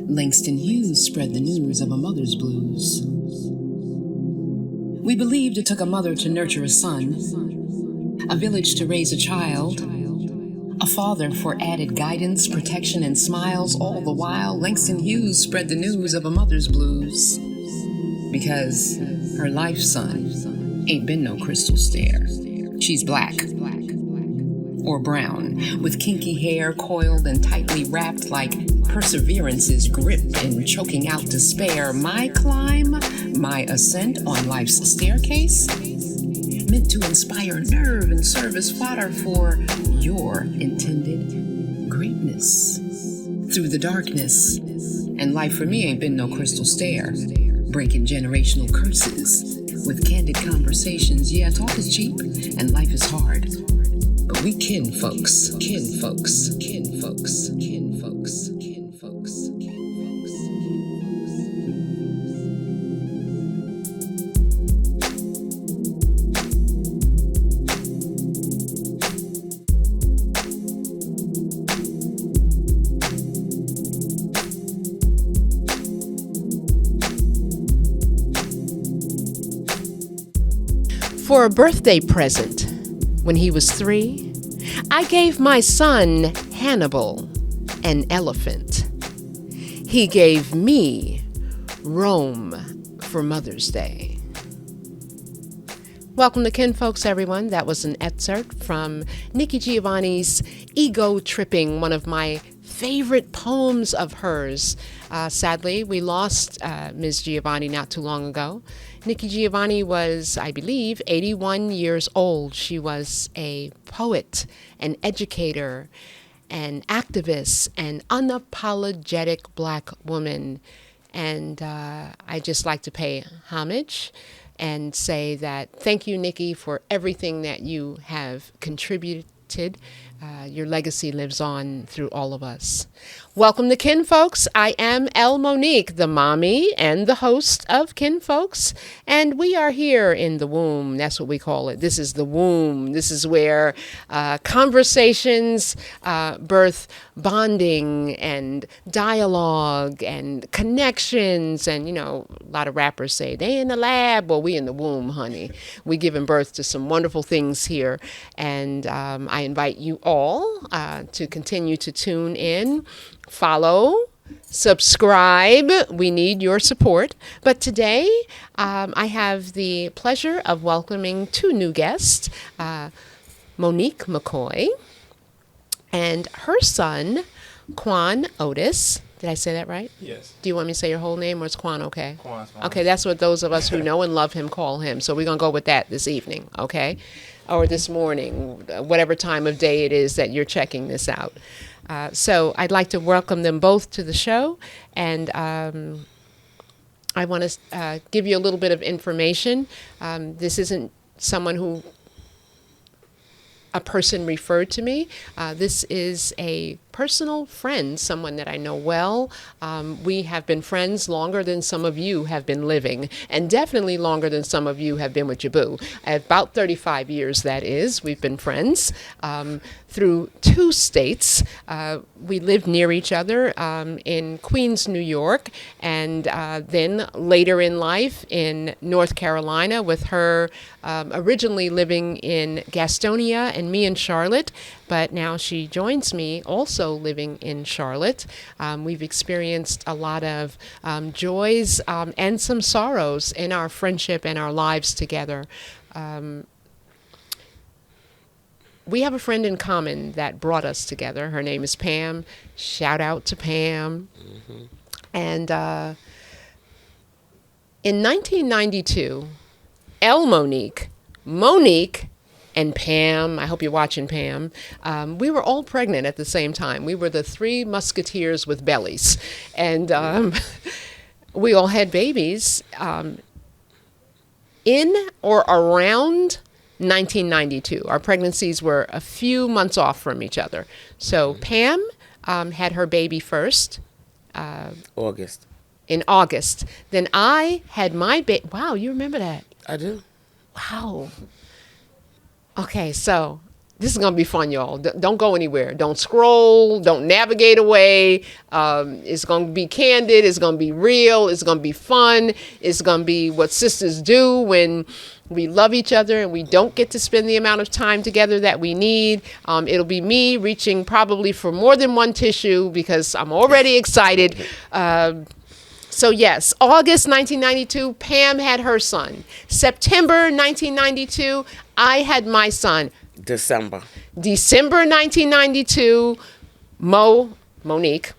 Langston Hughes spread the news of a mother's blues. We believed it took a mother to nurture a son, a village to raise a child, a father for added guidance, protection, and smiles. All the while, Langston Hughes spread the news of a mother's blues. Because her life son ain't been no crystal stair. She's black. Or brown, with kinky hair coiled and tightly wrapped like perseverance's grip and choking out despair. My climb, my ascent on life's staircase, meant to inspire nerve and serve as fodder for your intended greatness. Through the darkness, and life for me ain't been no crystal stair, breaking generational curses with candid conversations. Yeah, talk is cheap and life is hard. But we kin folks, kin folks, kin folks, kin folks, kin folks, kin folks. For a birthday present, when he was 3, I gave my son, Hannibal, an elephant. He gave me Rome for Mother's Day. Welcome to Kinfolks, everyone. That was an excerpt from Nikki Giovanni's Ego Tripping, one of my favorite poems of hers. Sadly, we lost Ms. Giovanni not too long ago. Nikki Giovanni was, I believe, 81 years old. She was a poet, an educator, an activist, an unapologetic black woman. And I just like to pay homage and say that thank you, Nikki, for everything that you have contributed. Your legacy lives on through all of us. Welcome to Kinfolks. I am Monique, the mommy and the host of Kinfolks, and we are here in the womb. That's what we call it. This is the womb. This is where conversations birth bonding and dialogue and connections. And, you know, a lot of rappers say they in the lab. Well, we in the womb, honey. We giving birth to some wonderful things here. And I invite you all to continue to tune in, follow, subscribe. We need your support. But today, I have the pleasure of welcoming 2 new guests, Monique McCoy and her son, Quan Otis. Did I say that right? Yes. Do you want me to say your whole name, or is Quan okay? Quan's fine. Okay, that's what those of us who know and love him call him. So we're going to go with that this evening, okay? Or this morning, whatever time of day it is that you're checking this out. So I'd like to welcome them both to the show, and I want to give you a little bit of information. This isn't someone who a person referred to me. This is a personal friend, someone that I know well. We have been friends longer than some of you have been living, and definitely longer than some of you have been with your boo. About 35 years, that is. We've been friends through 2 states. We lived near each other in Queens, New York, and then later in life in North Carolina, with her originally living in Gastonia and me in Charlotte. But now she joins me also living in Charlotte. We've experienced a lot of joys and some sorrows in our friendship and our lives together. We have a friend in common that brought us together. Her name is Pam. Shout out to Pam. Mm-hmm. And in 1992, Monique, and Pam, I hope you're watching, Pam, we were all pregnant at the same time. We were the 3 musketeers with bellies. And we all had babies in or around 1992. Our pregnancies were a few months off from each other. So Pam had her baby first. August. In August. Then I had my baby. Wow, you remember that? I do. Wow. Okay, so This is going to be fun, y'all. Don't go anywhere. Don't scroll. Don't navigate away. It's going to be candid. It's going to be real. It's going to be fun. It's going to be what sisters do when we love each other and we don't get to spend the amount of time together that we need. It'll be me reaching probably for more than one tissue because I'm already excited. So yes, August 1992, Pam had her son. September 1992, I had my son. December 1992, Monique,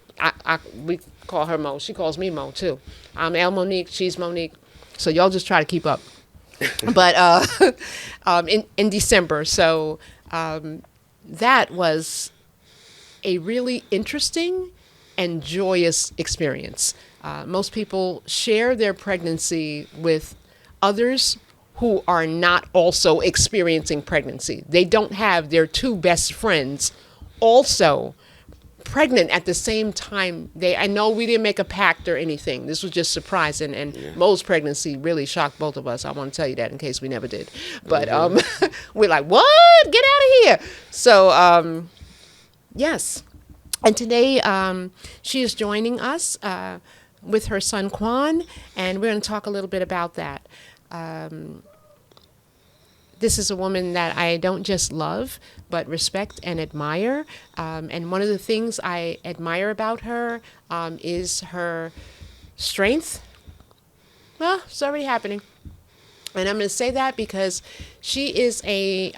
we call her Mo. She calls me Mo too. I'm El Monique. She's Monique. So y'all just try to keep up. But in December, so that was a really interesting and joyous experience. Most people share their pregnancy with others who are not also experiencing pregnancy. They don't have their two best friends also pregnant at the same time. I know we didn't make a pact or anything. This was just surprising. And Mo's pregnancy really shocked both of us. I want to tell you that in case we never did. But we're like, what? Get out of here. So, yes. And today she is joining us with her son, Quan. And we're going to talk a little bit about that. This is a woman that I don't just love, but respect and admire. And one of the things I admire about her is her strength. Well, it's already happening. And I'm going to say that because she is a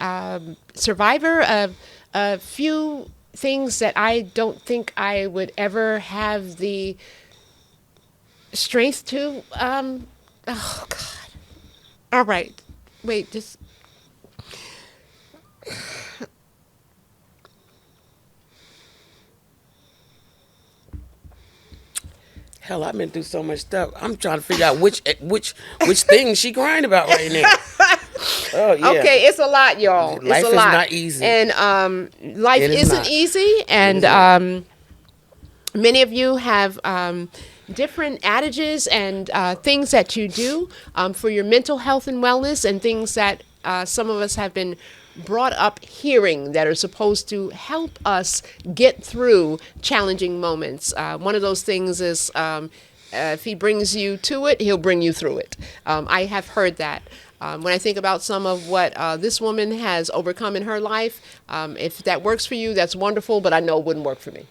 survivor of a few things that I don't think I would ever have the strength to. Oh, God. All right. Wait, just... Hell, I've been through so much stuff. I'm trying to figure out which thing she crying about right now. Oh yeah. Okay, it's a lot, y'all. Life it's a lot. Is not easy. And life isn't easy. And many of you have different adages and things that you do for your mental health and wellness, and things that some of us have been brought up hearing that are supposed to help us get through challenging moments. One of those things is if he brings you to it, he'll bring you through it. I have heard that. When I think about some of what this woman has overcome in her life, if that works for you, that's wonderful, but I know it wouldn't work for me.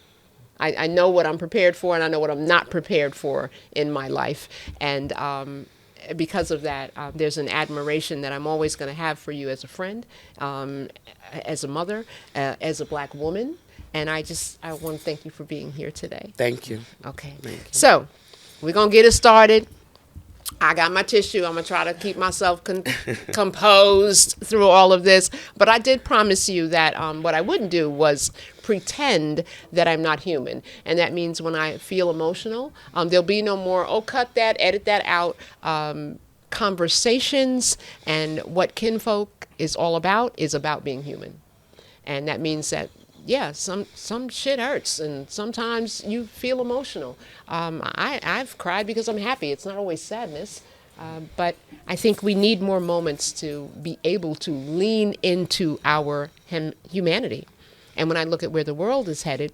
I know what I'm prepared for, and I know what I'm not prepared for in my life. And because of that, there's an admiration that I'm always going to have for you as a friend, as a mother, as a Black woman. And I want to thank you for being here today. Thank you. Okay. Thank you. So we're going to get it started. I got my tissue. I'm going to try to keep myself composed through all of this. But I did promise you that what I wouldn't do was pretend that I'm not human. And that means when I feel emotional, there'll be no more, cut that, edit that out, conversations. And what Kinfolk is all about is about being human. And that means that, yeah, some shit hurts, and sometimes you feel emotional. I've cried because I'm happy. It's not always sadness. But I think we need more moments to be able to lean into our humanity. And when I look at where the world is headed,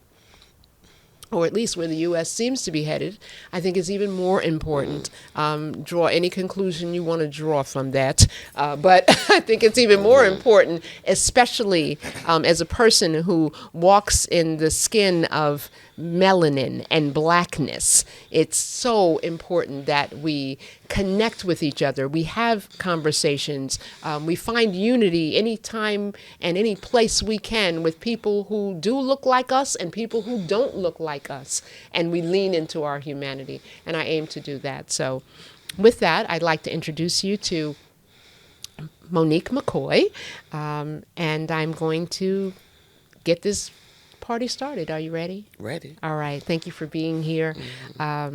or at least where the U.S. seems to be headed, I think it's even more important. Draw any conclusion you want to draw from that. But I think it's even more important, especially as a person who walks in the skin of melanin and Blackness. It's so important that we connect with each other. We have conversations. We find unity anytime and any place we can with people who do look like us and people who don't look like us. And we lean into our humanity. And I aim to do that. So with that, I'd like to introduce you to Monique McCoy. And I'm going to get this party started. Are you ready? Ready. All right. Thank you for being here. I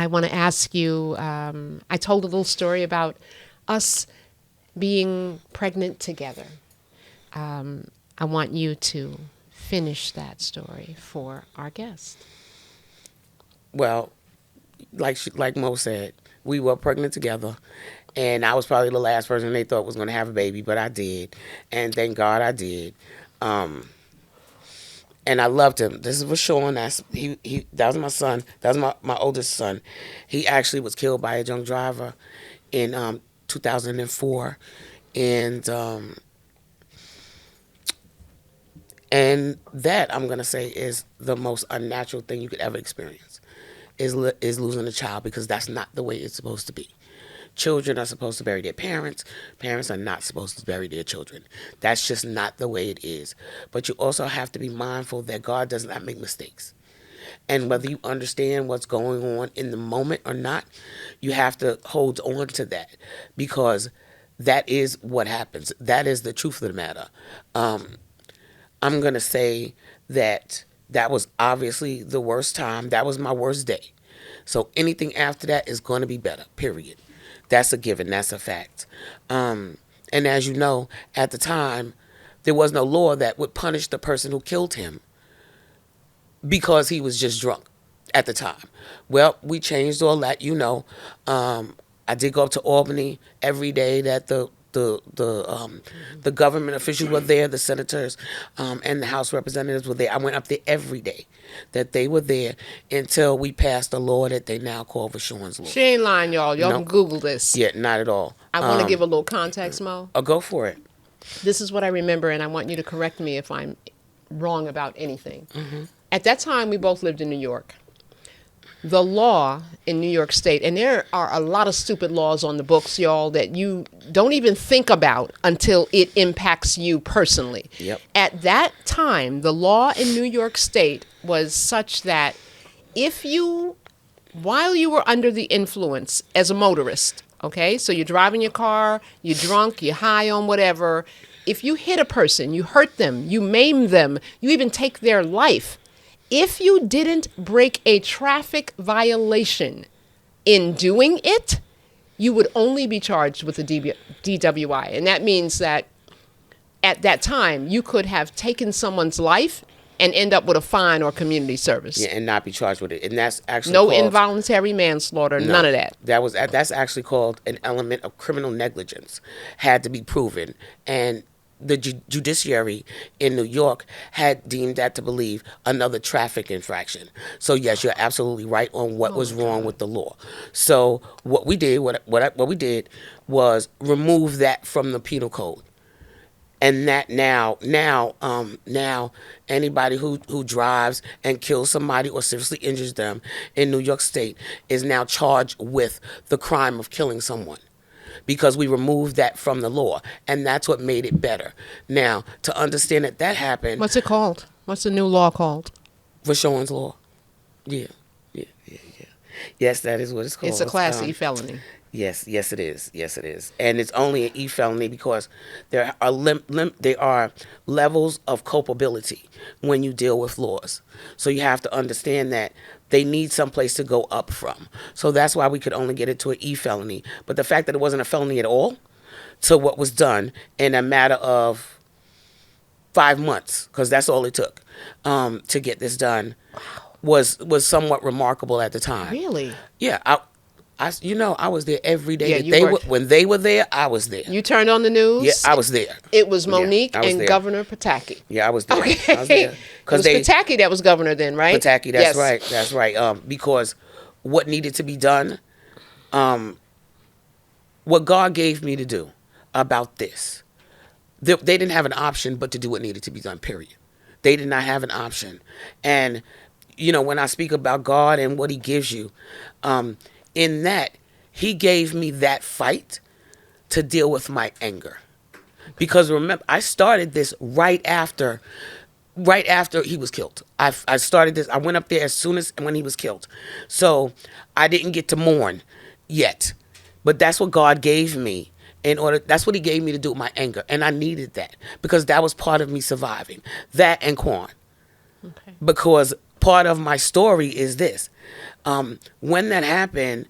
want to ask you, I told a little story about us being pregnant together. I want you to finish that story for our guest. Well, like Mo said, we were pregnant together, And I was probably the last person they thought was going to have a baby, but I did. And thank God I did. And I loved him. This is for Sean. That was my son. That was my oldest son. He actually was killed by a drunk driver in 2004. And that, I'm going to say, is the most unnatural thing you could ever experience, is losing a child, because that's not the way it's supposed to be. Children are supposed to bury their parents. Parents are not supposed to bury their children. That's just not the way it is. But you also have to be mindful that God does not make mistakes. And whether you understand what's going on in the moment or not, you have to hold on to that, because that is what happens. That is the truth of the matter. I'm going to say that was obviously the worst time. That was my worst day. So anything after that is going to be better, period. That's a given. That's a fact. And as you know, at the time, there was no law that would punish the person who killed him because he was just drunk at the time. Well, we changed all that, you know. I did go up to Albany every day that the government officials were there, the senators and the House representatives were there. I went up there every day that they were there until we passed a law that they now call Vashon's law. She ain't lying, y'all. Y'all No. can Google this. Yeah, not at all. I want to give a little context, Mo. Oh, go for it. This is what I remember, and I want you to correct me if I'm wrong about anything. At that time, we both lived in New York. The law in New York State, and there are a lot of stupid laws on the books, y'all, that you don't even think about until it impacts you personally. Yep. At that time, the law in New York State was such that if you, while you were under the influence as a motorist, okay, so you're driving your car, you're drunk, you're high on whatever, if you hit a person, you hurt them, you maim them, you even take their life, if you didn't break a traffic violation in doing it, you would only be charged with a DWI. And that means that at that time, you could have taken someone's life and end up with a fine or community service. Yeah, and not be charged with it. And that's actually no called involuntary manslaughter, none of that. That's actually called an element of criminal negligence. Had to be proven. And the judiciary in New York had deemed that to believe another traffic infraction. So yes, you're absolutely right on what was wrong with the law. So what we did, what we did was remove that from the penal code. And that now anybody who drives and kills somebody or seriously injures them in New York State is now charged with the crime of killing someone, because we removed that from the law, and that's what made it better. Now, to understand that happened... What's it called? What's the new law called? Vashon's law. Yeah. Yes, that is what it's called. It's a Class E felony. Yes, it is. Yes, it is. And it's only an E felony because there are there are levels of culpability when you deal with laws. So you have to understand that they need some place to go up from. So that's why we could only get it to an E felony. But the fact that it wasn't a felony at all to what was done in a matter of 5 months, because that's all it took to get this done, was somewhat remarkable at the time. Really? Yeah. I was there every day. Yeah, when they were there, I was there. You turned on the news? Yeah, I was there. It was Monique and there. Governor Pataki. Yeah, I was there. Okay. I was there. It was Pataki that was governor then, right? Pataki, that's right. That's right. Because what needed to be done, what God gave me to do about this, they didn't have an option but to do what needed to be done, period. They did not have an option. And, when I speak about God and what he gives you, in that, he gave me that fight to deal with my anger. Because remember, I started this right after he was killed. I started this, I went up there as soon as when he was killed. So I didn't get to mourn yet. But that's what God gave me that's what he gave me to do with my anger. And I needed that because that was part of me surviving. That and Quan. Okay. Because part of my story is this. When that happened,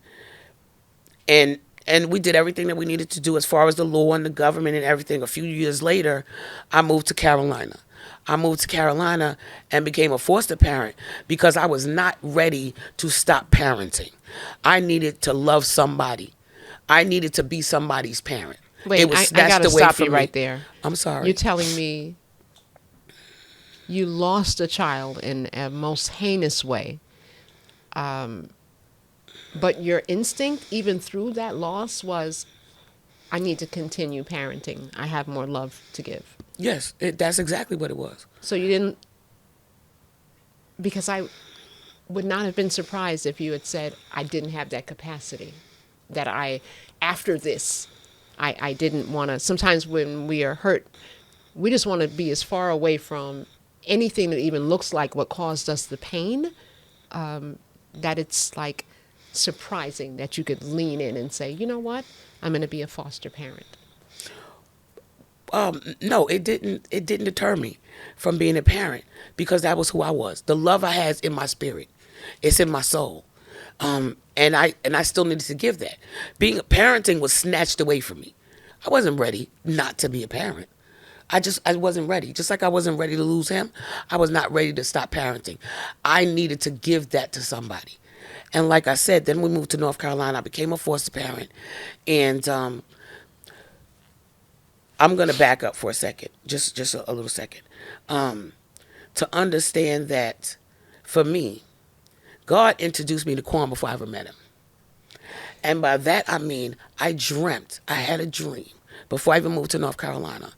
and we did everything that we needed to do as far as the law and the government and everything, a few years later, I moved to Carolina. And became a foster parent because I was not ready to stop parenting. I needed to love somebody. I needed to be somebody's parent. Wait, It was I snatched gotta away stop from you me. right there. I'm sorry. You're telling me you lost a child in a most heinous way, but your instinct, even through that loss, was, I need to continue parenting. I have more love to give. Yes, that's exactly what it was. So you didn't, because I would not have been surprised if you had said, I didn't have that capacity, that after this, I didn't want to. Sometimes when we are hurt, we just want to be as far away from anything that even looks like what caused us the pain, that it's like surprising that you could lean in and say, you know what, I'm going to be a foster parent. No, it didn't. It didn't deter me from being a parent because that was who I was. The love I had is in my spirit. It's in my soul. And I still needed to give that. Parenting was snatched away from me. I wasn't ready not to be a parent. I wasn't ready. Just like I wasn't ready to lose him, I was not ready to stop parenting. I needed to give that to somebody. And like I said, then we moved to North Carolina. I became a foster parent. And I'm going to back up for a second, just a little second, to understand that for me, God introduced me to Quan before I ever met him. And by that, I mean, I had a dream before I even moved to North Carolina.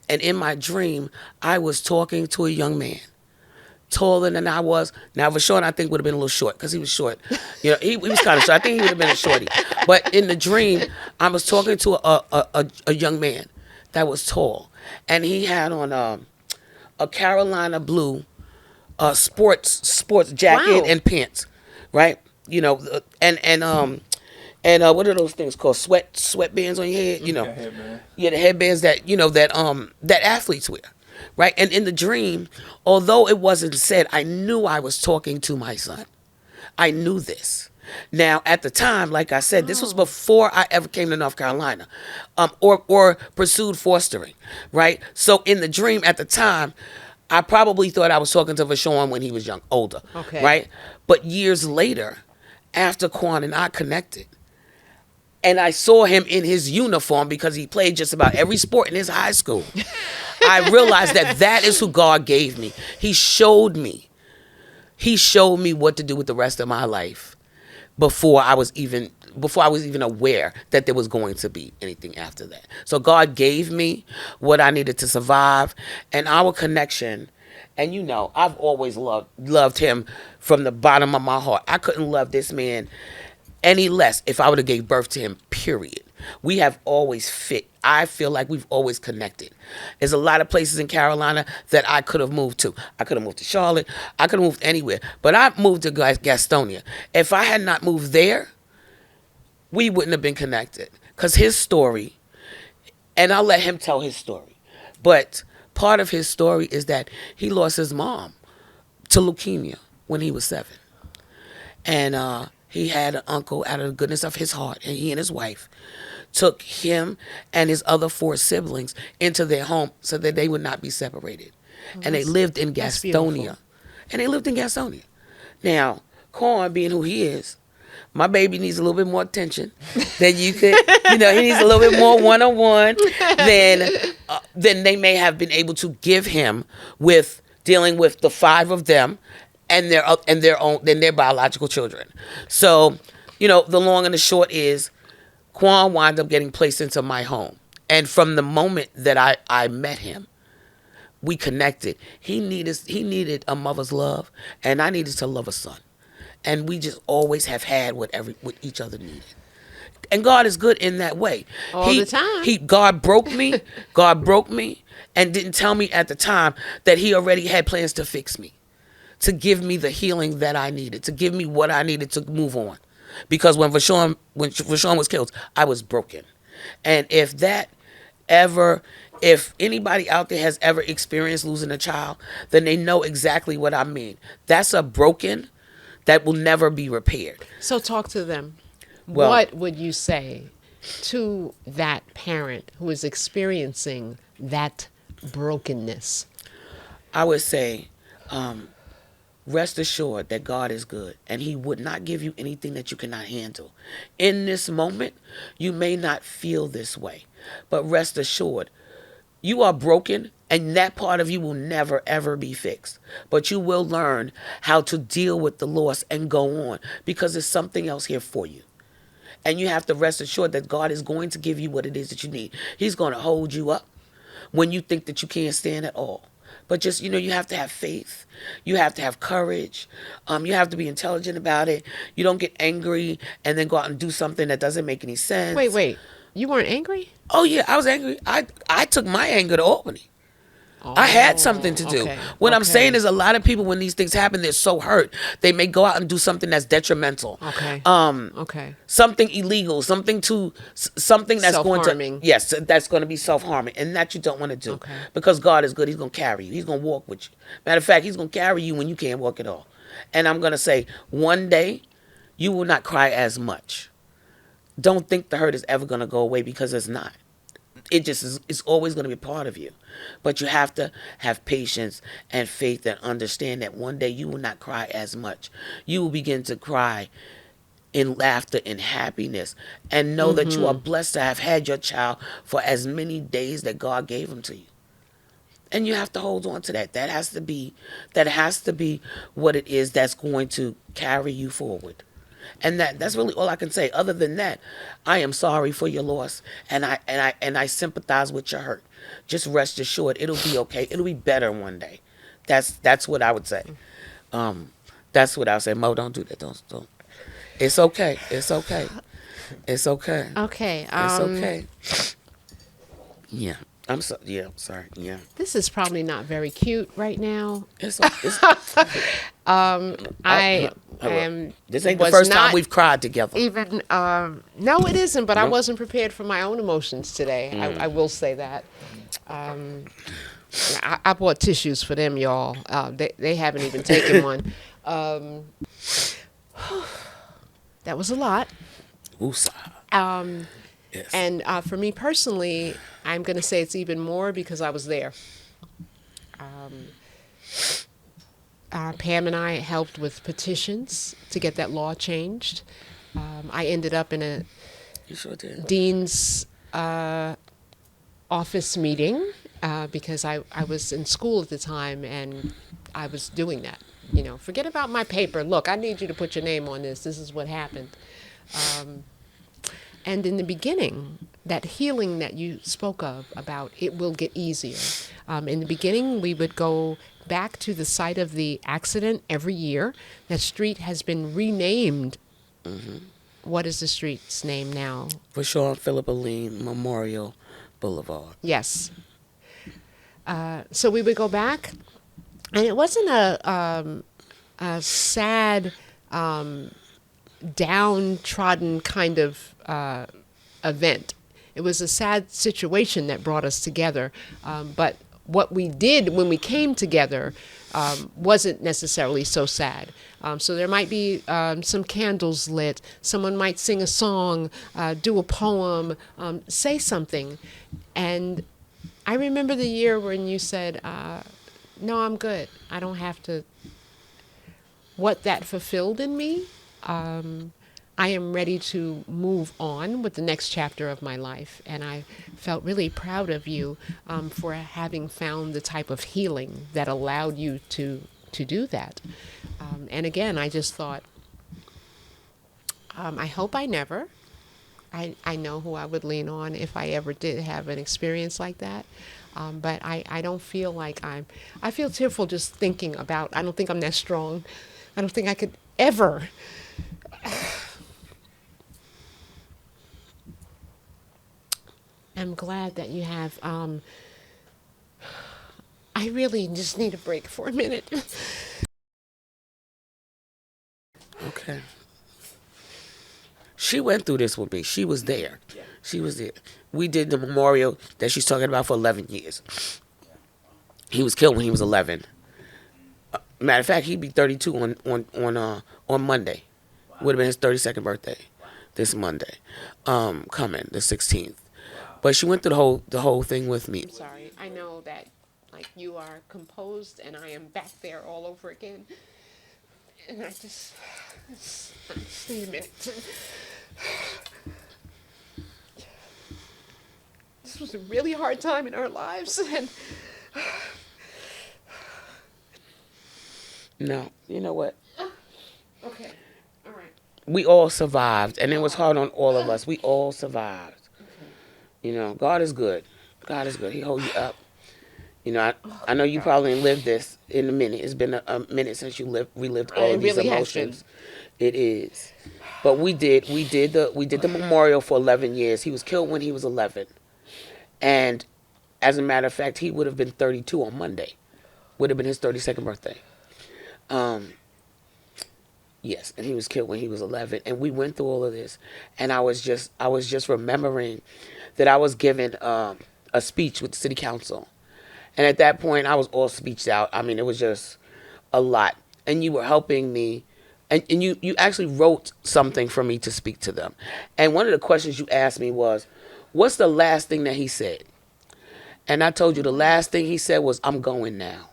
And in my dream, I was talking to a young man, taller than I was. Now, Vashawn, I think, would have been a little short because he was short. You know, he was kind of short. I think he would have been a shorty. But in the dream, I was talking to a young man that was tall. And he had on a Carolina blue sports jacket. Wow. And pants, right? You know, and what are those things called? Sweatbands on your head, you know? Yeah, headband. Yeah, the headbands that that athletes wear, right? And in the dream, although it wasn't said, I knew I was talking to my son. I knew this. Now, at the time, like I said, this was before I ever came to North Carolina, or pursued fostering, right? So in the dream at the time, I probably thought I was talking to Vashawn when he was older, Okay. right? But years later, after Quan and I connected, and I saw him in his uniform because he played just about every sport in his high school, I realized that is who God gave me. He showed me what to do with the rest of my life before I was even aware that there was going to be anything after that. So God gave me what I needed to survive, and our connection. And you know, I've always loved him from the bottom of my heart. I couldn't love this man any less if I would have gave birth to him, period. We have always fit. I feel like we've always connected. There's a lot of places in Carolina that I could have moved to. I could have moved to Charlotte. I could have moved anywhere. But I moved to Gastonia. If I had not moved there, we wouldn't have been connected. Because his story, and I'll let him tell his story, but part of his story is that he lost his mom to leukemia when he was 7. And he had an uncle, out of the goodness of his heart, and he and his wife took him and his other 4 siblings into their home so that they would not be separated. And they lived in Gastonia. Now, Quan, being who he is, my baby needs a little bit more attention than you could, he needs a little bit more one-on-one than they may have been able to give him with dealing with the 5 of them and their biological children. So, the long and the short is, Quan wound up getting placed into my home. And from the moment that I met him, we connected. He needed a mother's love, and I needed to love a son. And we just always have had what each other needed. And God is good in that way. All the time. God broke me. God broke me and didn't tell me at the time that he already had plans to fix me, to give me the healing that I needed, to give me what I needed to move on. Because when Vashawn was killed, I was broken. And if anybody out there has ever experienced losing a child, then they know exactly what I mean. That's a broken that will never be repaired. So talk to them. Well, what would you say to that parent who is experiencing that brokenness? I would say, Rest assured that God is good and he would not give you anything that you cannot handle. In this moment, you may not feel this way, but rest assured, you are broken and that part of you will never ever be fixed. But you will learn how to deal with the loss and go on because there's something else here for you. And you have to rest assured that God is going to give you what it is that you need. He's going to hold you up when you think that you can't stand at all. But just, you have to have faith. You have to have courage. You have to be intelligent about it. You don't get angry and then go out and do something that doesn't make any sense. Wait. You weren't angry? Oh, yeah, I was angry. I took my anger to Albany. I had something to do. Okay, What I'm okay. saying is a lot of people, when these things happen, they're so hurt. They may go out and do something that's detrimental. Okay. Okay. Something illegal, something that's going Self-harming. to, yes, that's going to be self-harming. And that you don't want to do. Okay. Because God is good. He's going to carry you. He's going to walk with you. Matter of fact, he's going to carry you when you can't walk at all. And I'm going to say, one day, you will not cry as much. Don't think the hurt is ever going to go away because it's not. It just is, it's always going to be part of you. But you have to have patience and faith and understand that one day you will not cry as much. You will begin to cry in laughter and happiness and know that you are blessed to have had your child for as many days that God gave him to you. And you have to hold on to that. That has to be what it is that's going to carry you forward. And that's really all I can say. Other than that, I am sorry for your loss, and I sympathize with your hurt. Just rest assured, it'll be okay. It'll be better one day. That's what I would say. That's what I would say. Mo, don't do that. Don't. It's okay. It's okay. It's okay. Okay. It's okay. Yeah. I'm sorry. Yeah. This is probably not very cute right now. It's I am. This ain't the first time we've cried together. Even no, it isn't. But I wasn't prepared for my own emotions today. I will say that. I bought tissues for them, y'all. They haven't even taken one. That was a lot. Woosah. Yes. And for me personally, I'm going to say it's even more because I was there. Pam and I helped with petitions to get that law changed. I ended up in a You sure did. dean's office meeting because I was in school at the time and I was doing that. Forget about my paper. Look, I need you to put your name on this. This is what happened. And in the beginning, that healing that you spoke of about it will get easier. In the beginning, we would go back to the site of the accident every year. That street has been renamed. What is the street's name now? For Sean Philip Aline Memorial Boulevard. Yes. So we would go back, and it wasn't a sad, downtrodden kind of event. It was a sad situation that brought us together. But what we did when we came together wasn't necessarily so sad. So there might be some candles lit. Someone might sing a song, do a poem, say something. And I remember the year when you said, no, I'm good. I don't have to. What that fulfilled in me, I am ready to move on with the next chapter of my life. And I felt really proud of you for having found the type of healing that allowed you to do that. And again, I just thought, I hope I never. I know who I would lean on if I ever did have an experience like that. But I don't feel like I feel tearful just thinking about, I don't think I'm that strong. I don't think I could ever. I'm glad that you have, I really just need a break for a minute. Okay. She went through this with me. She was there. She was there. We did the memorial that she's talking about for 11 years. He was killed when he was 11. Matter of fact, he'd be 32 on Monday. Would have been his 32nd birthday this Monday, coming the 16th. But she went through the whole thing with me. I'm sorry. I know that you are composed and I am back there all over again. And I just need a minute. This was a really hard time in our lives, and No, you know what? okay, all right. We all survived, and it was hard on all of us. We all survived. You know, God is good. God is good. He holds you up. You know, I know you probably ain't lived this in a minute. It's been a minute since you relived all of these really has emotions. It is. But we did the memorial for 11 years. He was killed when he was 11. And as a matter of fact, he would have been 32 on Monday. Would have been his 32nd birthday. Yes, and he was killed when he was 11. And we went through all of this. And I was just remembering that I was given a speech with the city council. And at that point, I was all speeched out. I mean, it was just a lot. And you were helping me. And you actually wrote something for me to speak to them. And one of the questions you asked me was, what's the last thing that he said? And I told you the last thing he said was, I'm going now.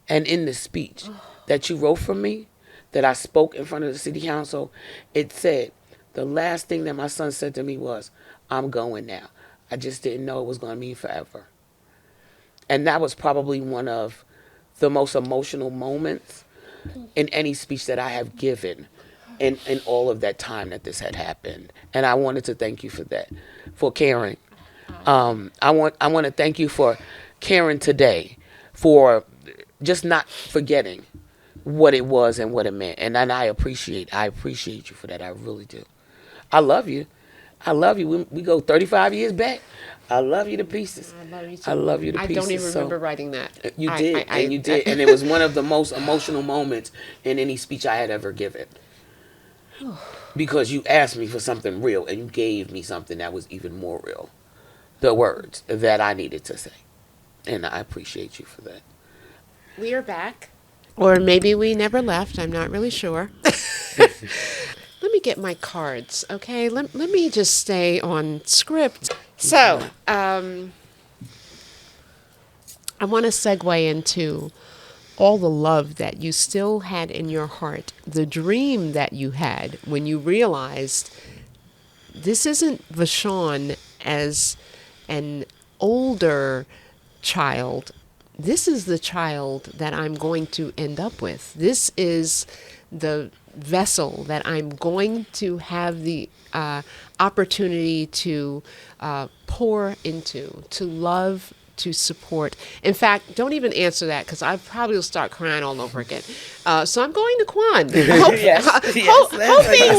And in the speech that you wrote for me, that I spoke in front of the city council, it said, the last thing that my son said to me was, I'm going now. I just didn't know it was going to mean forever. And that was probably one of the most emotional moments in any speech that I have given in all of that time that this had happened. And I wanted to thank you for that, for caring. I want to thank you for caring today, for just not forgetting what it was and what it meant. And I appreciate you for that. I really do. I love you. I love you. We go 35 years back. I love you to pieces. I love you too. I love you to I pieces. don't even remember writing that. You did, and you did. And it was one of the most emotional moments in any speech I had ever given. Because you asked me for something real, and you gave me something that was even more real. The words that I needed to say. And I appreciate you for that. We are back. Or maybe we never left. I'm not really sure. Let me get my cards, okay? Let me just stay on script. So, I want to segue into all the love that you still had in your heart, the dream that you had when you realized this isn't Vashon as an older child. This is the child that I'm going to end up with. This is the vessel that I'm going to have the opportunity to pour into, to love, to support. In fact, don't even answer that because I probably will start crying all over again. So I'm going to Quan, hoping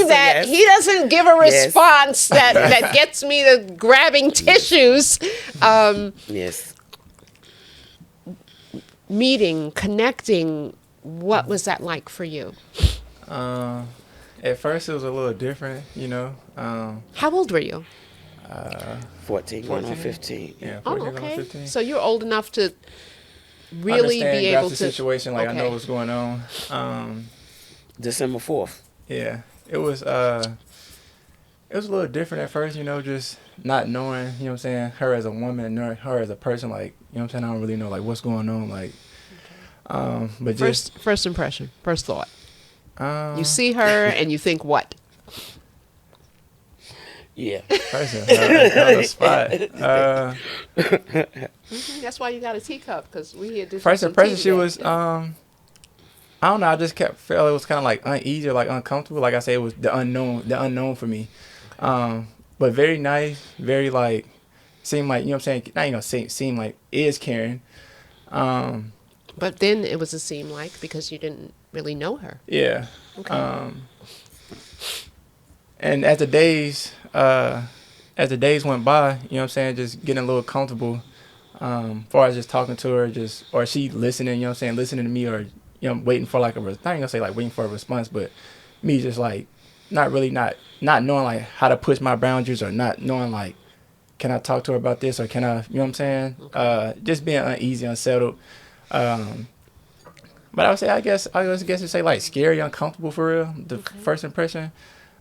that he doesn't give a response that gets me to grabbing tissues. Yes. Meeting, connecting, what was that like for you? At first it was a little different, you know. How old were you? 14, going on 15. Yeah, 14 Oh, going on okay. 15. So you're old enough to really Understand, be grasp able the to situation, like I know what's going on. December 4th. Yeah, it was a little different at first, you know, just not knowing, you know what I'm saying, her as a woman, knowing her as a person, like, you know what I'm saying, I don't really know, like, what's going on, like, but first impression, first thought. You you see her and you think what? Yeah. person, the spot. That's why you got a teacup, because we had First impression, she was, I don't know, I just felt it was kind of like uneasy or like uncomfortable. Like I said, it was the unknown for me. But very nice, very like, seemed like, you know what I'm saying, not even gonna seem like is caring. But then it was a seem like because you didn't really know her. Yeah. Okay. And as the days went by, you know what I'm saying, just getting a little comfortable, far as just talking to her, or she listening, you know what I'm saying, listening to me, or, you know, waiting for like not even gonna say like waiting for a response, but me just like not knowing like how to push my boundaries, or not knowing like, can I talk to her about this, or can I, you know what I'm saying? Okay. Just being uneasy, unsettled. But I would say, I guess to say like scary, uncomfortable for real, the first impression.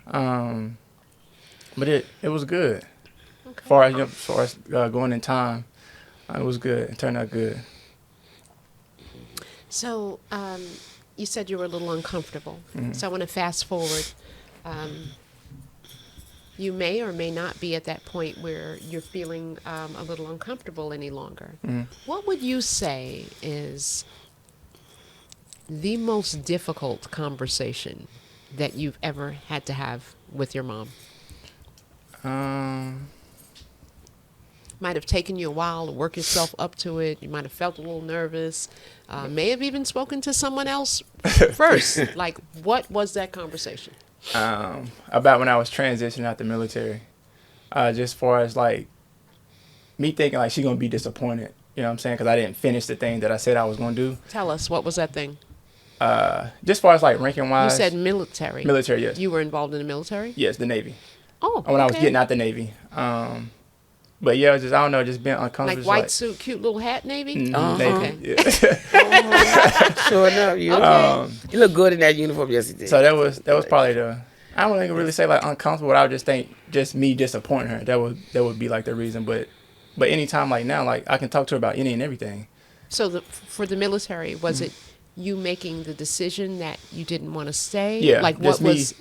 But it was good. Okay. As far as going in time, it was good. It turned out good. So you said you were a little uncomfortable. So I want to fast forward. You may or may not be at that point where you're feeling a little uncomfortable any longer. What would you say is the most difficult conversation that you've ever had to have with your mom? Might have taken you a while to work yourself up to it. You might have felt a little nervous. May have even spoken to someone else first. Like, what was that conversation? About when I was transitioning out the military. Just far as like me thinking like she gonna be disappointed. You know what I'm saying? Because I didn't finish the thing that I said I was gonna do. Tell us, what was that thing? Just far as like ranking wise. You said military. Military, yes. You were involved in the military? Yes, the Navy. Oh, when I was getting out the Navy. But yeah, it was just, I don't know, just being uncomfortable. Like white suit, cute little hat, Navy? Navy. Okay. Yeah. Sure enough, you look good in that uniform. Yes, you did. So that was probably the, I don't even really say like uncomfortable, but I would just think just me disappointing her. That would be like the reason. But anytime like now, like I can talk to her about any and everything. So for the military, was it you making the decision that you didn't want to stay? Yeah. Like what was...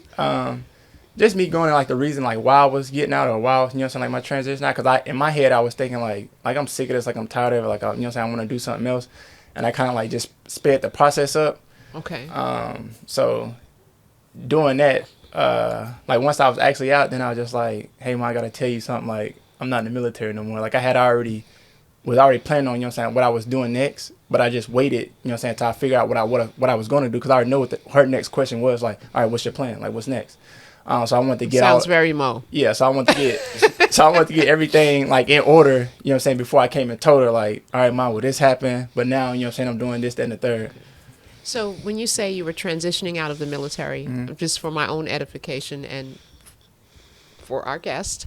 Just me going like the reason like why I was getting out or why I was, you know what I'm saying, like my transition out, because in my head I was thinking like I'm sick of this, like I'm tired of it, like you know what I'm saying, I want to do something else, and I kind of like just sped the process up. Okay. So doing that, like once I was actually out, then I was just like, hey man, I gotta tell you something, like I'm not in the military no more. Like I had was already planning on, you know what I'm saying, what I was doing next, but I just waited, you know what I'm saying, until I figured out what I was going to do, because I already know what her next question was, like, all right, what's your plan, like what's next? So I wanted to get Sounds very Mo. Yeah, so I wanted to get everything like in order, you know what I'm saying, before I came and told her like, all right, Mom, well this happened, but now, you know what I'm saying, I'm doing this, that, and the third. So when you say you were transitioning out of the military, just for my own edification and for our guest,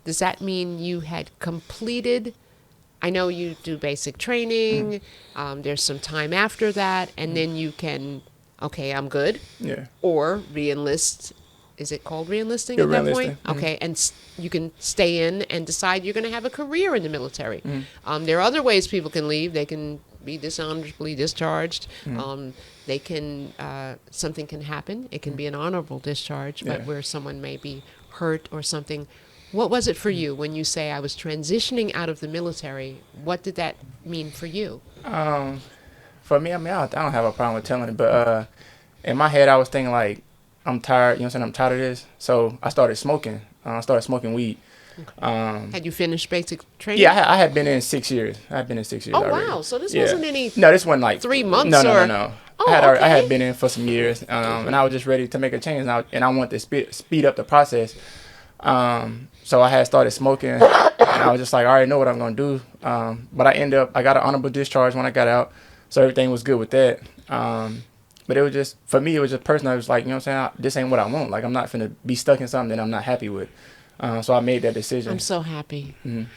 does that mean you had completed, I know you do basic training, there's some time after that, and then you can, okay, I'm good. Yeah. Or re-enlist. Is it called re-enlisting at that point? Okay, and you can stay in and decide you're going to have a career in the military. There are other ways people can leave. They can be dishonorably discharged. They can, something can happen. It can be an honorable discharge, but where someone may be hurt or something. What was it for you when you say I was transitioning out of the military? What did that mean for you? For me, I mean, I don't have a problem with telling it, but in my head, I was thinking like, I'm tired, you know what I'm saying, I'm tired of this. So I started smoking. I started smoking weed. Okay. Had you finished basic training? Yeah, I had been in 6 years. I had been in 6 years already. Wow. So this wasn't any... No, this wasn't like... 3 months No. Oh, I had been in for some years, and I was just ready to make a change, and I wanted to speed up the process. So I had started smoking, and I was just like, I already know what I'm going to do. But I got an honorable discharge when I got out, so everything was good with that. But it was just, for me, it was just personal. I was like, you know what I'm saying, this ain't what I want. Like, I'm not finna be stuck in something that I'm not happy with. So I made that decision. I'm so happy. Did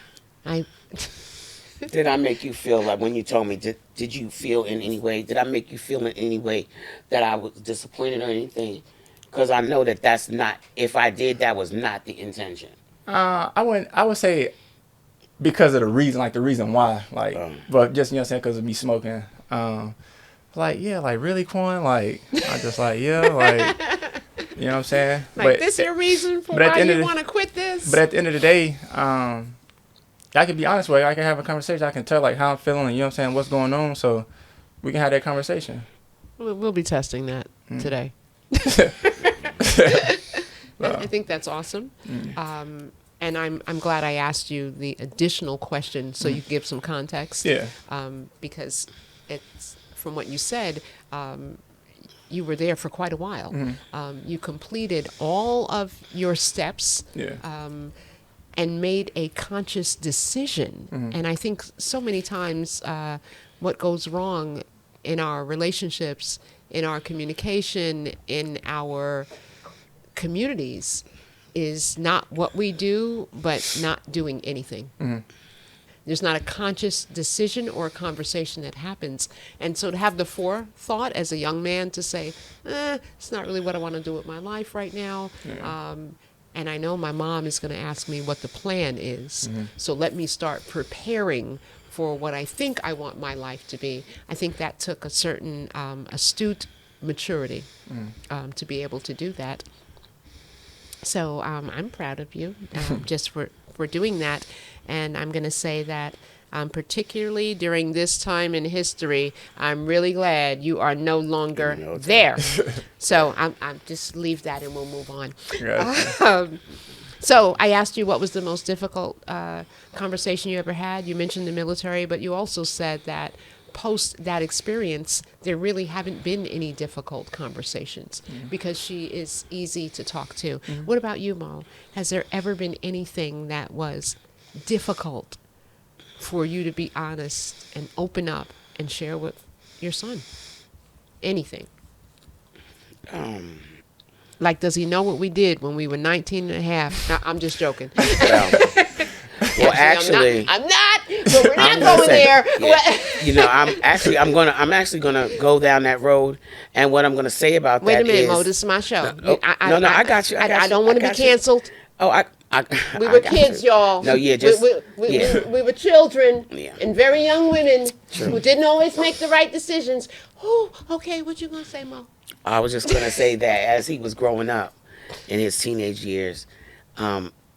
I make you feel like, when you told me, did you feel in any way, did I make you feel in any way that I was disappointed or anything? Because I know that that's not, if I did, that was not the intention. I would say because of the reason why, like, but just, you know what I'm saying, because of me smoking. Like, yeah, like, really, Quan? Like, I just like, yeah, like, you know what I'm saying? Like, but, this your reason for why you want to quit this? But at the end of the day, I can be honest with you. I can have a conversation. I can tell, like, how I'm feeling and, you know what I'm saying, what's going on. So we can have that conversation. We'll be testing that today. I think that's awesome. And I'm glad I asked you the additional question so you can give some context. Yeah. Because it's, from what you said, you were there for quite a while. You completed all of your steps and made a conscious decision. And I think so many times what goes wrong in our relationships, in our communication, in our communities is not what we do, but not doing anything. There's not a conscious decision or a conversation that happens. And so to have the forethought as a young man to say, it's not really what I want to do with my life right now. And I know my mom is going to ask me what the plan is. So let me start preparing for what I think I want my life to be. I think that took a certain astute maturity to be able to do that. So I'm proud of you just for doing that. And I'm going to say that particularly during this time in history, I'm really glad you are no longer there. So I'm just leave that and we'll move on. So I asked you what was the most difficult conversation you ever had. You mentioned the military, but you also said that post that experience, there really haven't been any difficult conversations because she is easy to talk to. What about you, Mo? Has there ever been anything that was difficult for you to be honest and open up and share with your son? Anything? Like, does he know what we did when we were 19 and a half? No, I'm just joking. Well, actually, I'm not, but we're not going there. Yeah. You know, I'm actually gonna go down that road, and what I'm gonna say about Wait that a minute, is, Mo, this is my show. I got you. I don't want to be canceled. Oh, we were kids, y'all. No, yeah, just we were children and very young women True. who didn't always make the right decisions. Oh, okay. What you gonna say, Mo? I was just gonna say that as he was growing up in his teenage years,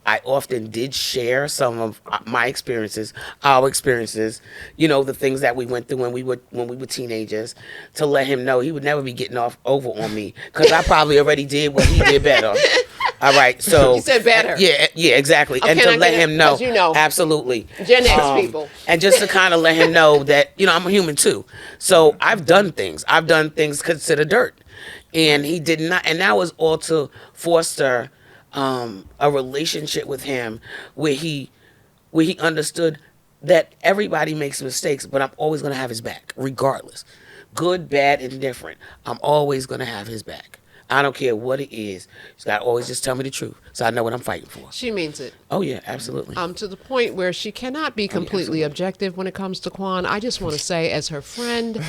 I often did share some of my experiences, our experiences, you know, the things that we went through when we were teenagers, to let him know he would never be getting over on me, because I probably already did what he did better. All right, so you said better. Yeah, exactly, Okay, and to let him know, you know, absolutely, Gen X people, and just to kind of let him know that, you know, I'm a human too. So I've done things considered dirt, and he did not, and that was all to foster a relationship with him where he understood that everybody makes mistakes, but I'm always going to have his back, regardless. Good, bad, indifferent. I'm always going to have his back. I don't care what it is. He's got to always just tell me the truth, so I know what I'm fighting for. She means it. Oh, yeah, absolutely. To the point where she cannot be completely objective when it comes to Quan. I just want to say, as her friend,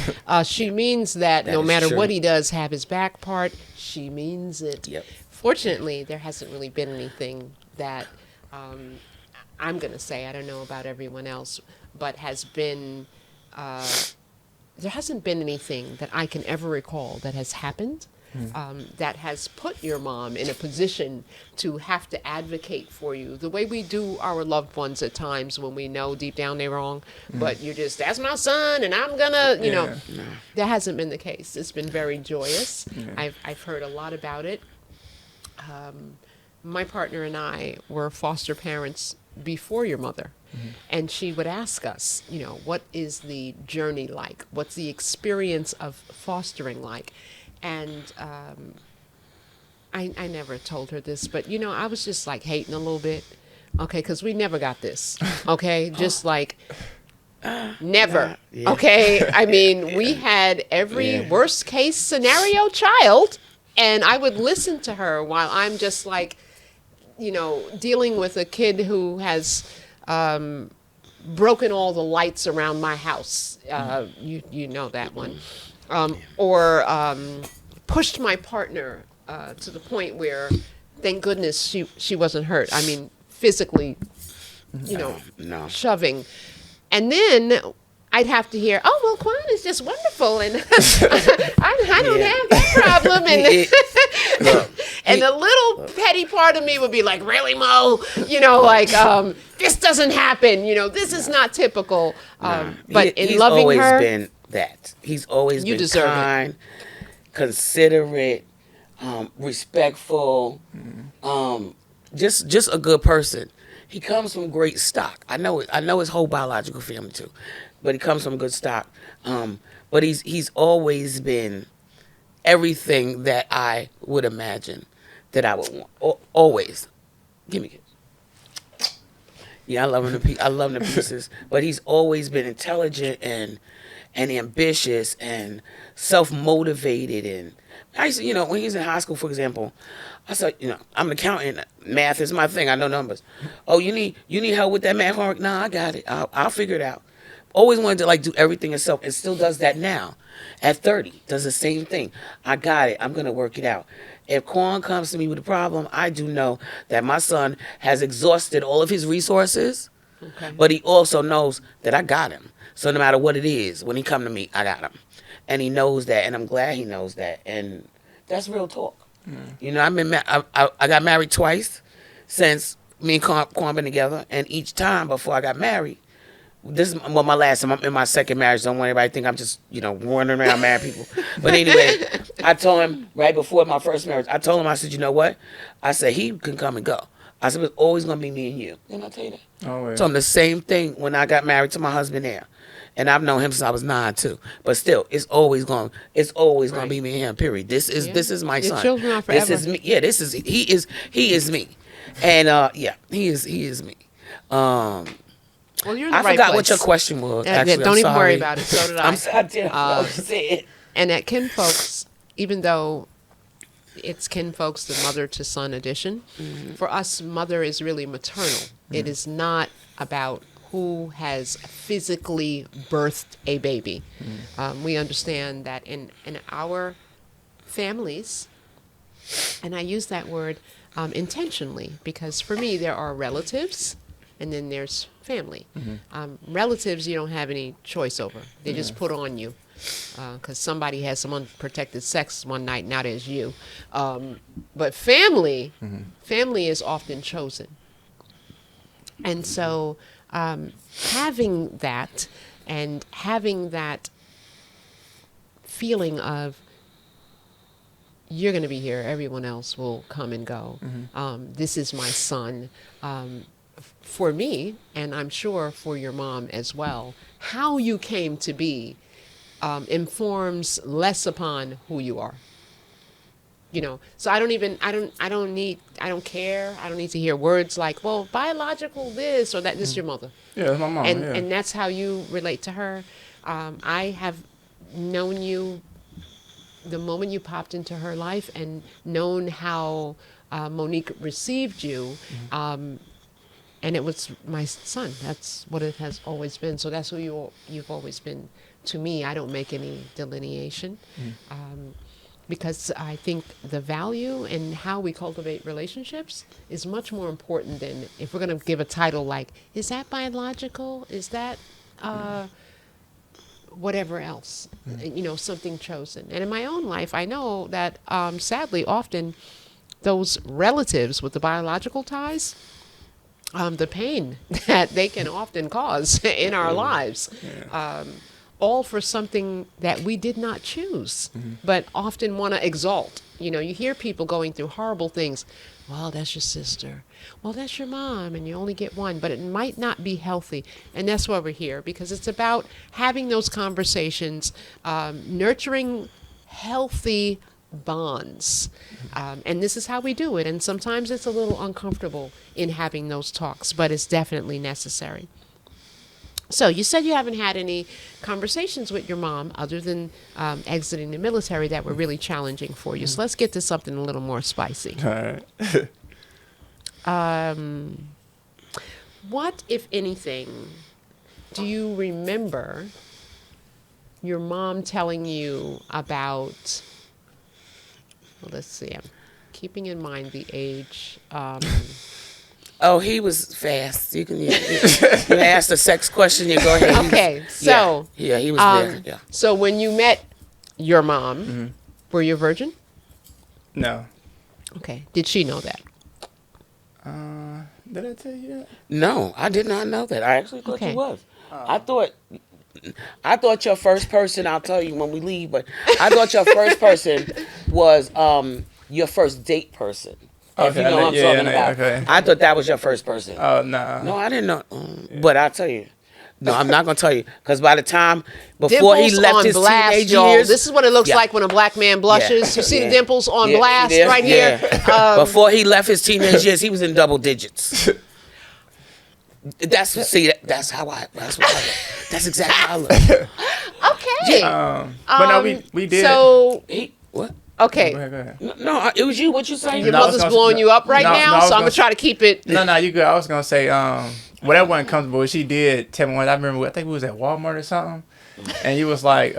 she means that no matter true. what he does, have his back part. She means it. Yep. Fortunately, there hasn't really been anything that I'm going to say, I don't know about everyone else, but has been, there hasn't been anything that I can ever recall that has happened that has put your mom in a position to have to advocate for you the way we do our loved ones at times when we know deep down they're wrong, but you're just, that's my son and I'm gonna, you know, that hasn't been the case. It's been very joyous. I've heard a lot about it. My partner and I were foster parents before your mother. And she would ask us, you know, what is the journey like? What's the experience of fostering like? And I never told her this, but, you know, I was just like hating a little bit, okay, because we never got this, okay, just like never, okay. I mean, we had every worst case scenario child, and I would listen to her while I'm just like, you know, dealing with a kid who has broken all the lights around my house. You know that one. Or pushed my partner to the point where, thank goodness, she wasn't hurt. I mean, physically, you know, shoving. And then I'd have to hear, oh, well, Quan is just wonderful, and I don't have that problem. And and a little petty part of me would be like, really, Mo? You know, like, this doesn't happen. You know, this is not typical. But in loving her, he's always been that. He's always been kind, considerate, respectful, just a good person. He comes from great stock. I know his whole biological family too, but he comes from good stock. But he's always been everything that I would imagine that I would want. Always. Give me it. Yeah, I love him to pieces. But he's always been intelligent and ambitious and self-motivated. And I used to, you know, when he was in high school, for example, I said, you know, I'm an accountant. Math is my thing. I know numbers. Oh, you need help with that math homework? Nah, I got it. I'll figure it out. Always wanted to like do everything himself, and still does that now. At 30, does the same thing. I got it. I'm gonna work it out. If Quan comes to me with a problem, I do know that my son has exhausted all of his resources, Okay. But he also knows that I got him. So no matter what it is, when he come to me, I got him. And he knows that, and I'm glad he knows that. And that's real talk. You know, I got married twice since me and Quan been together. And each time before I got married, this is well, my last time. I'm in my second marriage. Don't want everybody to think I'm just, running around marrying people. But anyway, I told him right before my first marriage, I told him, I said, you know what? I said, he can come and go. I said, it's always going to be me and you. Didn't I tell you that? Always. So I'm the same thing when I got married to my husband there. And I've known him since I was 9 too. But still, it's always going to be me and him, period. This is my Your son. children are forever. This is me. Yeah, he is me. And he is me. Well, you're in the I right forgot place. what your question was. Actually, don't I'm even worry sorry. about it. So did I. I'm sorry. I didn't know what you said. And at Kinfolks, even though it's Kinfolks, the mother to son edition, for us, mother is really maternal. It is not about who has physically birthed a baby. We understand that in our families, and I use that word intentionally because for me, there are relatives and then there's family. Relatives you don't have any choice over. They just put on you because somebody had some unprotected sex one night, now there's you. But family is often chosen. And so having that and having that feeling of you're going to be here, everyone else will come and go. This is my son. For me, and I'm sure for your mom as well, how you came to be informs less upon who you are. So I don't care. I don't need to hear words like, well, biological this or that. This is your mother. Yeah, that's my mom. And that's how you relate to her. I have known you the moment you popped into her life and known how Monique received you. And it was my son. That's what it has always been. So that's who you've always been to me. I don't make any delineation because I think the value and how we cultivate relationships is much more important than if we're going to give a title like, is that biological? Is that whatever else? Something chosen. And in my own life, I know that sadly, often those relatives with the biological ties, the pain that they can often cause in our lives, all for something that we did not choose, but often want to exalt. You hear people going through horrible things. Well, that's your sister. Well, that's your mom, and you only get one, but it might not be healthy. And that's why we're here, because it's about having those conversations, nurturing healthy bonds. And this is how we do it. And sometimes it's a little uncomfortable in having those talks, but it's definitely necessary. So you said you haven't had any conversations with your mom other than exiting the military that were really challenging for you. So let's get to something a little more spicy. All right. What, if anything, do you remember your mom telling you about... Let's see. I'm keeping in mind the age. Oh, he was fast. You can you ask the sex question. You go ahead. Okay, so yeah, he was there. Yeah. So when you met your mom, were you a virgin? No. Okay. Did she know that? Did I tell you that? No, I did not know that. I actually thought he was. I thought your first person, I'll tell you when we leave, but I thought your first person was your first date person. If you know what I'm talking about. Okay. I thought that was your first person. Oh, no. No, I didn't know. But I'll tell you. No, I'm not going to tell you. Because by the time, before Dimples he left on his blast, teenage y'all. years. This is what it looks like when a black man blushes. You see the dimples on blast right here? Before he left his teenage years, he was in double digits. That's how I. That's exactly how I look. Okay. But no, we did. So, What? okay. Go ahead. No, it was you. What you say? Your mother's blowing you up right now, so I'm going to try to keep it. No, you good. I was going to say, whatever wasn't comfortable, she did tell me one. I remember, I think we was at Walmart or something, and you was like,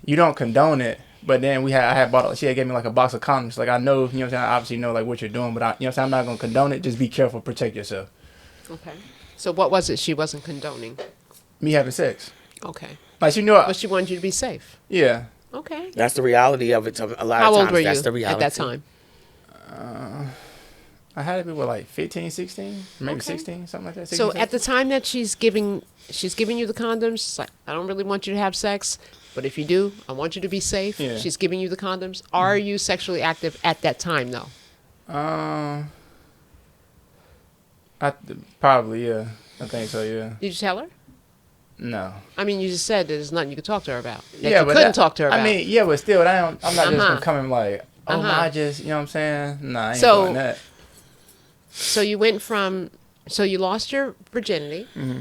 you don't condone it. But then she had gave me like a box of condoms. Like, I know, you know what I'm saying, I obviously know like what you're doing, but you know what I'm saying, I'm not going to condone it. Just be careful, protect yourself. Okay. So what was it she wasn't condoning? Me having sex. Okay. Like she knew. But she wanted you to be safe. Yeah. Okay. That's the reality of it. A lot How of times, old were that's you the reality. at that time? I had to be with like 15, 16, maybe Okay. 16, something like that. 16, So at the time that she's giving you the condoms, it's like, I don't really want you to have sex, but if you do, I want you to be safe. Yeah. She's giving you the condoms. Are you sexually active at that time, though? Probably, yeah. I think so, yeah. Did you tell her? No. I mean, you just said there's nothing you could talk to her about. That Yeah, you but couldn't talk to her about. I mean, yeah, but still, I'm not just Uh-huh. gonna come in like, oh, Uh-huh. I just, you know what I'm saying? Nah, I ain't So- doing that. So you went from, so you lost your virginity, Mm-hmm.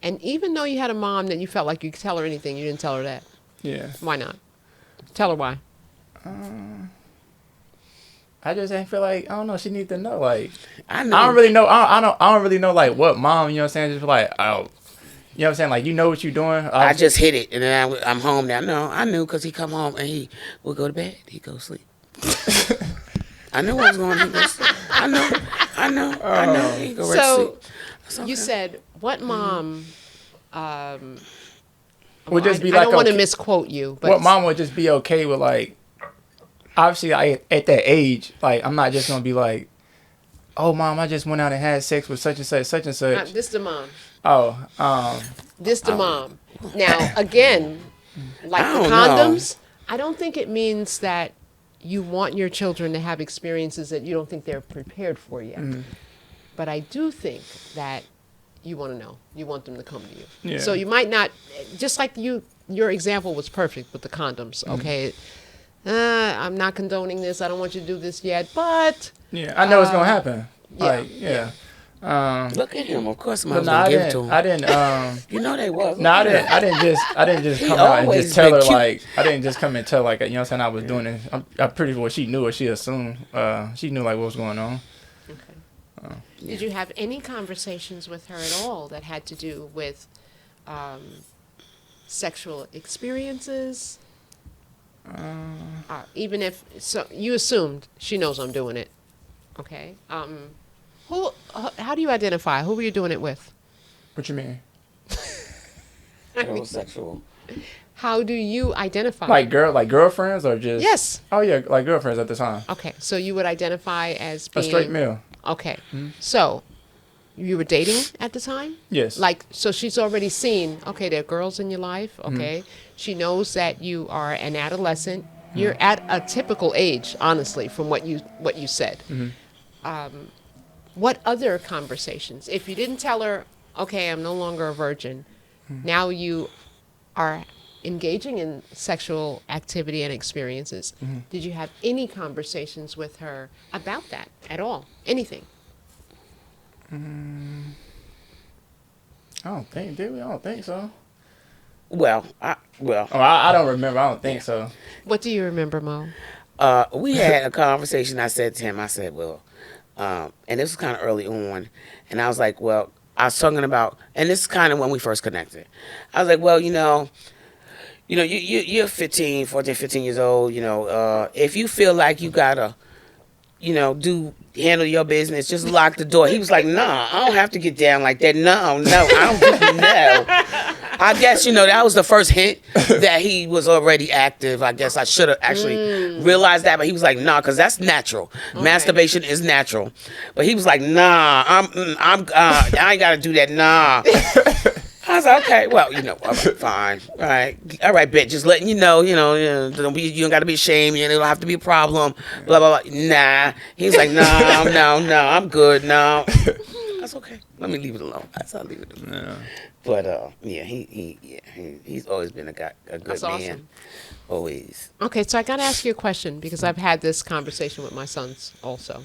and even though you had a mom that you felt like you could tell her anything, you didn't tell her that. Yeah. Why not? Tell her why. I just ain't feel like, I don't know, she needs to know. Like, I know. I don't really know. I don't really know like what mom. You know what I'm saying? Just like, oh, you know what I'm saying? Like, you know what you're doing. I just hit it, and then I'm home now. No, I knew because he come home and he would go to bed. He go to sleep. I knew what was going on. He go to sleep. I know. He go right to So sleep. That's okay. you said, what mom? would just be I like, don't want to okay, misquote you, but what mom would just be okay with like. Obviously, at that age, like I'm not just gonna be like, oh, mom, I just went out and had sex with such and such, such and such. This the mom. Oh, This the mom. Now again, like I the don't know. condoms, I don't think it means that you want your children to have experiences that you don't think they're prepared for yet. But I do think that you want to know. You want them to come to you. Yeah. So you might not, just like your example was perfect with the condoms. Okay, I'm not condoning this. I don't want you to do this yet, but yeah, I know it's gonna happen. yeah, Like, yeah. Look at him. Of course, But mom's no, gonna I give it to didn't. him. I didn't. You know they was. No, I didn't just He come out and always just tell been her cute. like I didn't just come and tell like you know what I'm saying I was doing it. I'm pretty sure she knew or she assumed. She knew like what was going on. Did you have any conversations with her at all that had to do with sexual experiences? Even if so, you assumed she knows I'm doing it. Okay. How do you identify? Who were you doing it with? What you mean? Heterosexual. How do you identify? Like girlfriends or just? Yes. Oh yeah, like girlfriends at the time. Okay. So you would identify as A being straight male. Okay. So you were dating at the time? Yes. Like, so she's already seen, okay, there are girls in your life, okay? She knows that you are an adolescent. You're at a typical age, honestly, from what you said. What other conversations? If you didn't tell her, okay, I'm no longer a virgin, now you are engaging in sexual activity and experiences. Did you have any conversations with her about that at all? Anything? I don't think, did we? I don't think so. Well, Oh, I don't remember. I don't think so. What do you remember, Mo? we had a conversation. I said to him, I said, well, and this was kind of early on, and I was like, well, I was talking about, and this is kind of when we first connected. I was like, well, you're 14 years old, if you feel like you gotta, handle your business, just lock the door. He was like, nah, I don't have to get down like that. No, I don't think you know. I guess, that was the first hint that he was already active. I guess I should have actually realized that, but he was like, nah, because that's natural. Okay. Masturbation is natural. But he was like, nah, I ain't got to do that, nah. I was like, okay, well, all right, fine. All right, bitch, just letting you know, you don't got to be ashamed, it don't have to be a problem, blah, blah, blah. Nah. He was like, no, I'm good, no. That's okay. Let me leave it alone. That's how I leave it alone. Yeah. But, he's always been a good That's man. awesome. Always. Okay, so I got to ask you a question because I've had this conversation with my sons also.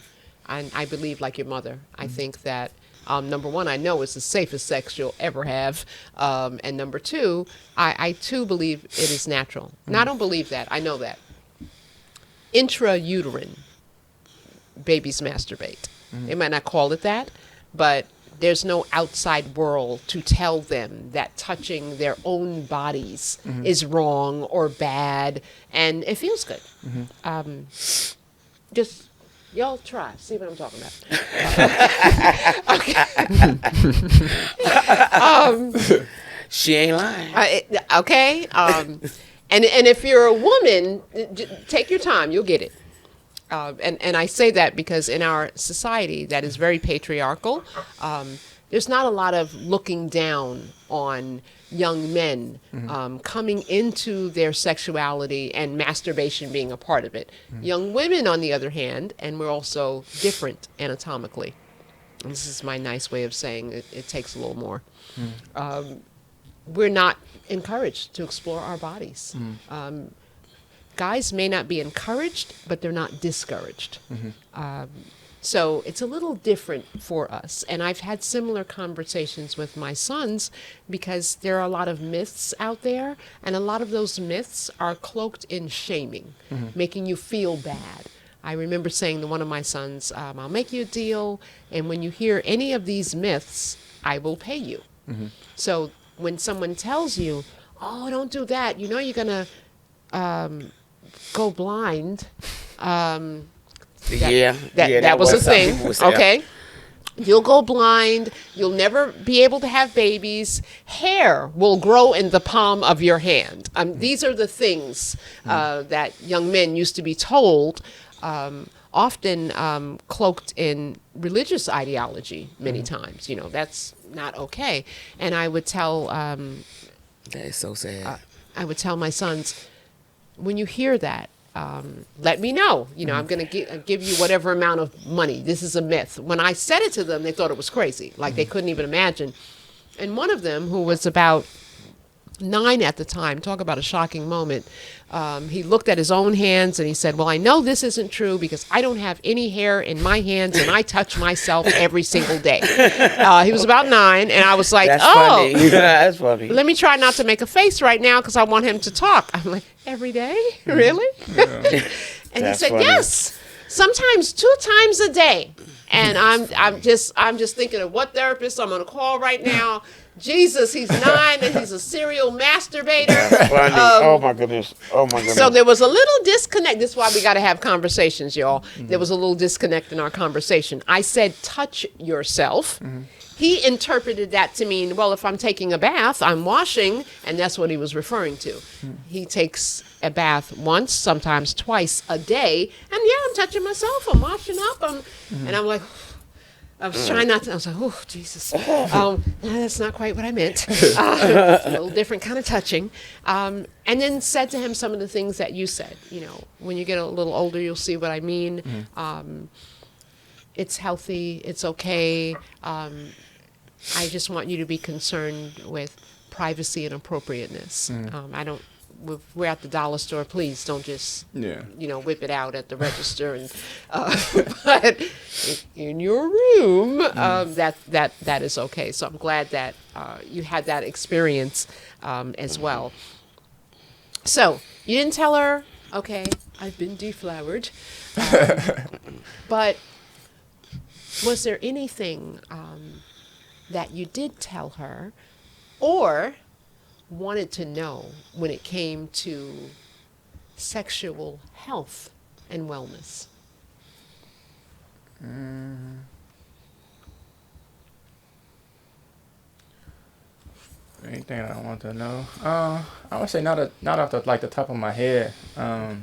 And I believe like your mother. I think that number one, I know it's the safest sex you'll ever have. And number two, I too believe it is natural. Now, I don't believe that. I know that. Intrauterine babies masturbate. They might not call it that, but there's no outside world to tell them that touching their own bodies is wrong or bad, and it feels good. Just Y'all try. See what I'm talking about. She ain't lying. Okay. And if you're a woman, take your time. You'll get it. And I say that because in our society that is very patriarchal, there's not a lot of looking down on young men coming into their sexuality and masturbation being a part of it. Young women, on the other hand, and we're also different anatomically. And this is my nice way of saying it takes a little more. We're not encouraged to explore our bodies. Guys may not be encouraged, but they're not discouraged. So it's a little different for us. And I've had similar conversations with my sons because there are a lot of myths out there. And a lot of those myths are cloaked in shaming, making you feel bad. I remember saying to one of my sons, I'll make you a deal. And when you hear any of these myths, I will pay you. So when someone tells you, oh, don't do that, you know you're going to go blind. That was a thing. Okay. You'll go blind. You'll never be able to have babies. Hair will grow in the palm of your hand. These are the things that young men used to be told, often cloaked in religious ideology many times. You know, that's not okay. And I would tell... that is so sad. I would tell my sons, when you hear that, let me know. You know, I'm going to give you whatever amount of money. This is a myth. When I said it to them, they thought it was crazy. Like they couldn't even imagine. And one of them, who was about 9 at the time, talk about a shocking moment, he looked at his own hands and he said, well, I know this isn't true because I don't have any hair in my hands and I touch myself every single day. He was about 9 and I was like, That's oh, funny. That's funny. let me try not to make a face right now because I want him to talk. I'm like, every day? Really? Yeah. And That's he said, funny. yes, sometimes 2 times a day. And I'm just thinking of what therapist I'm going to call right now. Jesus, he's 9 and he's a serial masturbator. That's funny. Oh my goodness. So there was a little disconnect. This is why we got to have conversations, y'all. There was a little disconnect in our conversation. I said, touch yourself. He interpreted that to mean, well, if I'm taking a bath, I'm washing, and that's what he was referring to. He takes a bath once, sometimes twice a day, and yeah, I'm touching myself, I'm washing up, and I'm like, I was trying not to, I was like, oh, Jesus. That's not quite what I meant. It's a little different kind of touching. And then said to him some of the things that you said. You know, when you get a little older, you'll see what I mean. It's healthy. It's okay. I just want you to be concerned with privacy and appropriateness. I don't, we're at the dollar store, please don't just, you know, whip it out at the register. And but in your room, that is okay. So I'm glad that you had that experience as well. So you didn't tell her, okay, I've been deflowered. But was there anything that you did tell her or wanted to know when it came to sexual health and wellness? Anything I want to know? I would say not off the like the top of my head. Yeah,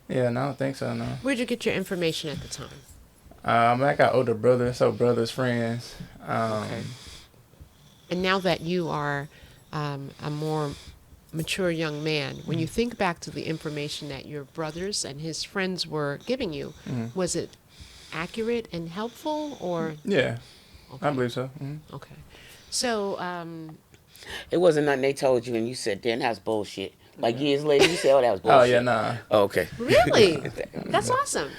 no, I don't think so. No. Where'd you get your information at the time? I got older brothers, so brothers, friends. Okay. And now that you are a more mature young man, when you think back to the information that your brothers and his friends were giving you, was it accurate and helpful, or? Yeah, Okay. I believe so. Okay. So, It wasn't nothing they told you and you said, damn, that's bullshit. Like years later, you said, oh, that was bullshit. Oh yeah, nah. Oh, okay. really? That's awesome.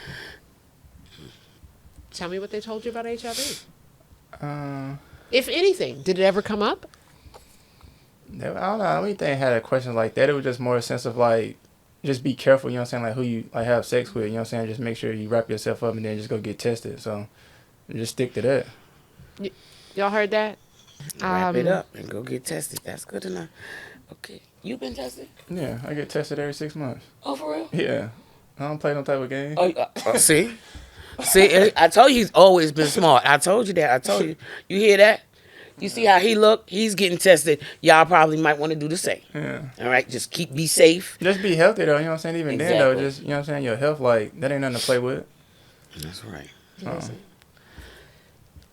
Tell me what they told you about HIV. If anything, did it ever come up? I don't know. I don't even think I had a question like that. It was just more a sense of like, just be careful. You know what I'm saying? Like who you like have sex with. You know what I'm saying? Just make sure you wrap yourself up and then just go get tested. So, just stick to that. Y'all heard that? Wrap it up and go get tested. That's good enough. Okay. You been tested? Yeah, I get tested every 6 months. Oh, for real? Yeah. I don't play no type of game. See? See, I told you he's always been smart. I told you that. I told you. You hear that? You see how he look? He's getting tested. Y'all probably might want to do the same. Yeah. All right? Just be safe. Just be healthy though, you know what I'm saying? Even then Exactly. though, just, you know what I'm saying, your health, like, that ain't nothing to play with. That's right.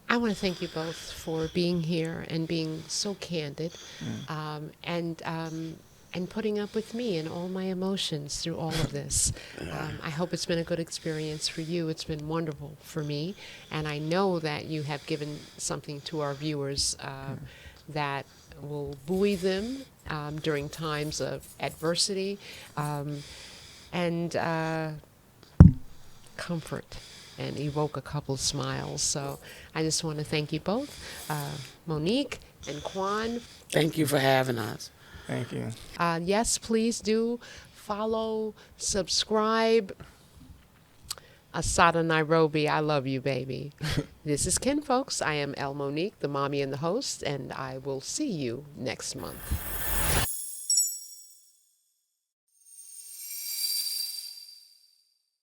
I want to thank you both for being here and being so candid, and putting up with me and all my emotions through all of this. I hope it's been a good experience for you. It's been wonderful for me, and I know that you have given something to our viewers that will buoy them during times of adversity and comfort, and evoke a couple smiles. So I just want to thank you both, Monique and Quan. Thank you for having us. Thank you. Yes, please do follow, subscribe. Asada Nairobi, I love you, baby. This is Ken, folks. I am El Monique, the mommy and the host, and I will see you next month.